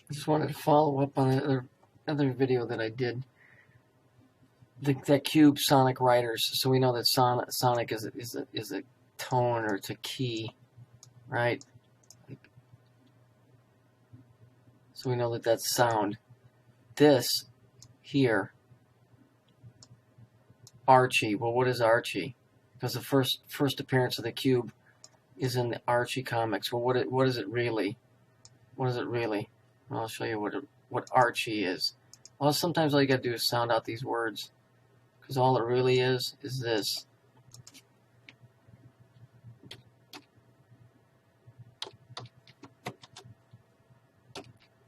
I just wanted to follow up on the other video that I did. That cube sonic riders. So we know that sonic is a tone, or it's a key, right? So we know that that's sound. This here, Archie. Well, what is Archie? Because the first appearance of the cube is in the Archie comics. Well, what is it really? What is it really? Well, I'll show you what Archie is. Well, sometimes all you gotta do is sound out these words, because all it really is this.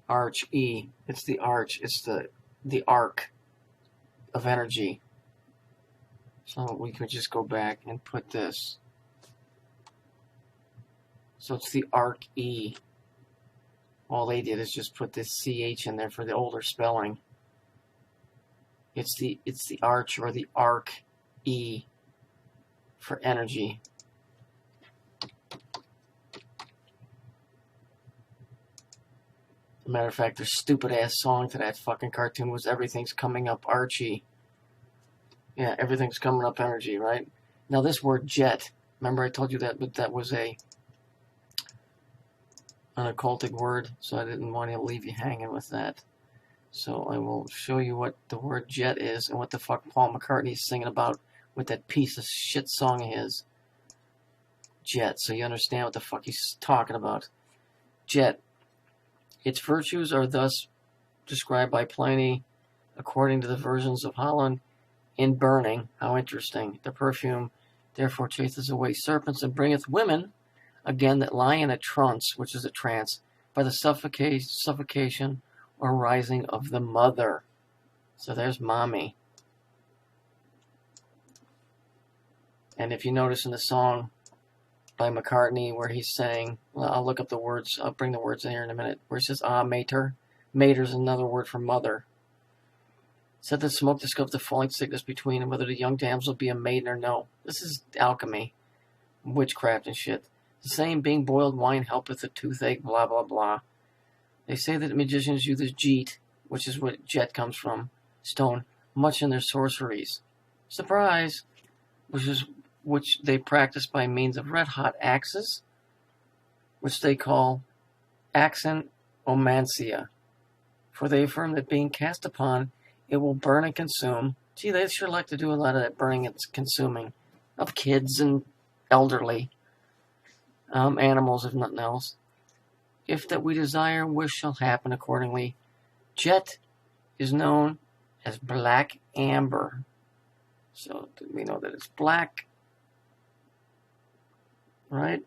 Arch E. It's the arch. It's the arc of energy. So we could just go back and put this. So it's the arc E. All they did is just put this CH in there for the older spelling. It's the arch, or the arc E for energy. As a matter of fact, their stupid ass song to that fucking cartoon was "Everything's Coming Up Archie." Yeah, everything's coming up energy, right? Now this word jet, remember I told you that was an occultic word, so I didn't want to leave you hanging with that. So I will show you what the word jet is and what the fuck Paul McCartney's singing about with that piece of shit song of his. Jet, so you understand what the fuck he's talking about. Jet. Its virtues are thus described by Pliny, according to the versions of Holland, in burning. How interesting. The perfume therefore chaseth away serpents, and bringeth women, again, that lie in a trance, which is a trance, by the suffocation or rising of the mother. So there's mommy. And if you notice in the song by McCartney where he's saying, well, I'll look up the words, I'll bring the words in here in a minute, where he says, mater. Mater's another word for mother. Said that smoke discovered the falling sickness between, and whether the young damsel be a maiden or no. This is alchemy, witchcraft and shit. The same being boiled wine helpeth the toothache, blah, blah, blah. They say that magicians use this jeet, which is what jet comes from, stone, much in their sorceries. Surprise! Which they practice by means of red-hot axes, which they call axanomancia. For they affirm that being cast upon, it will burn and consume. Gee, they sure like to do a lot of that burning and consuming of kids and elderly animals, if nothing else. If that we desire, wish shall happen accordingly. Jet is known as black amber. So we know that it's black, right?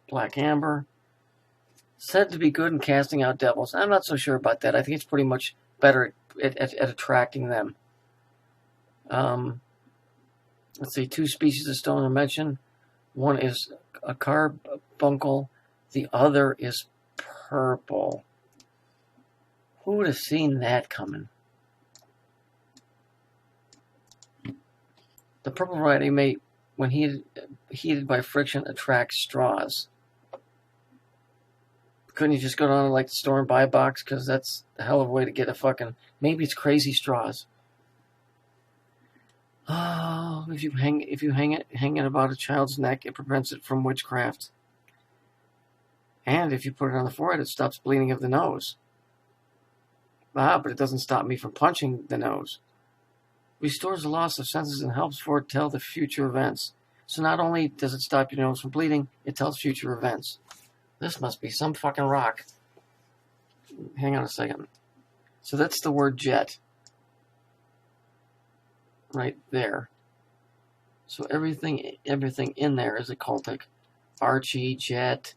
Black amber. Said to be good in casting out devils. I'm not so sure about that. I think it's pretty much better at attracting them. Let's see, 2 species of stone are mentioned. One is a carbuncle. The other is purple. Who would have seen that coming? The purple variety may, when heated by friction, attract straws. Couldn't you just go down to the store and buy a box? Because that's a hell of a way to get a fucking... Maybe it's crazy straws. Oh, if you hang it about a child's neck, it prevents it from witchcraft. And if you put it on the forehead, it stops bleeding of the nose. But it doesn't stop me from punching the nose. Restores the loss of senses and helps foretell the future events. So not only does it stop your nose from bleeding, it tells future events. This must be some fucking rock. Hang on a second. So that's the word jet. Right there. So everything in there is occultic. Archie, jet.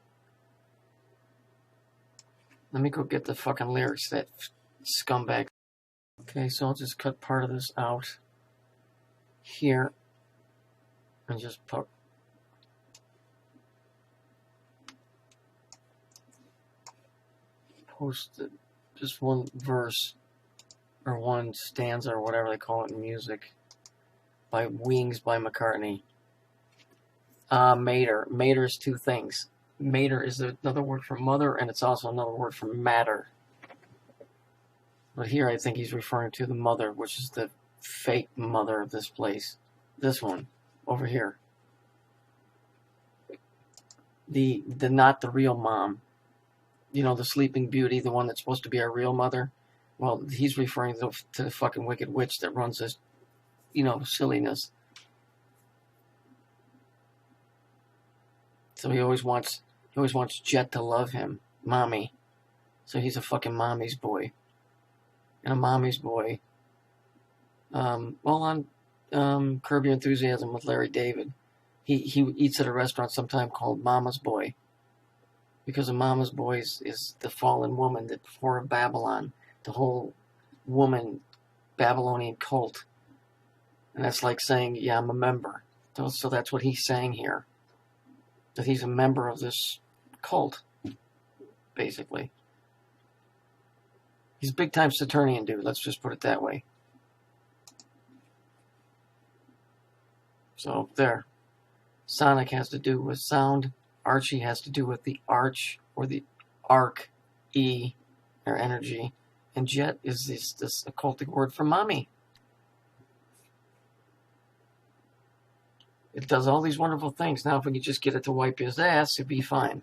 Let me go get the fucking lyrics, that scumbag. Okay, so I'll just cut part of this out here and just post just one verse or one stanza or whatever they call it in music by Wings by McCartney. Mater. Mater's 2 things. Mater is another word for mother, and it's also another word for matter. But here I think he's referring to the mother, which is the fake mother of this place. This one, over here. The not the real mom. You know, the Sleeping Beauty, the one that's supposed to be our real mother. Well, he's referring to the fucking wicked witch that runs this, you know, silliness. So he always wants Jet to love him, mommy. So he's a fucking mommy's boy, and a mommy's boy. Well, on Curb Your Enthusiasm with Larry David, he eats at a restaurant sometime called Mama's Boy, because a Mama's Boy is the fallen woman, the whore of Babylon, the whole woman Babylonian cult, and that's like saying, yeah, I'm a member. So that's what he's saying here. That he's a member of this cult, basically. He's a big-time Saturnian dude, let's just put it that way. So, there. Sonic has to do with sound. Archie has to do with the arch, or the arc, E, or energy. And Jet is this occultic word for mommy. It does all these wonderful things. Now, if we could just get it to wipe his ass, it'd be fine.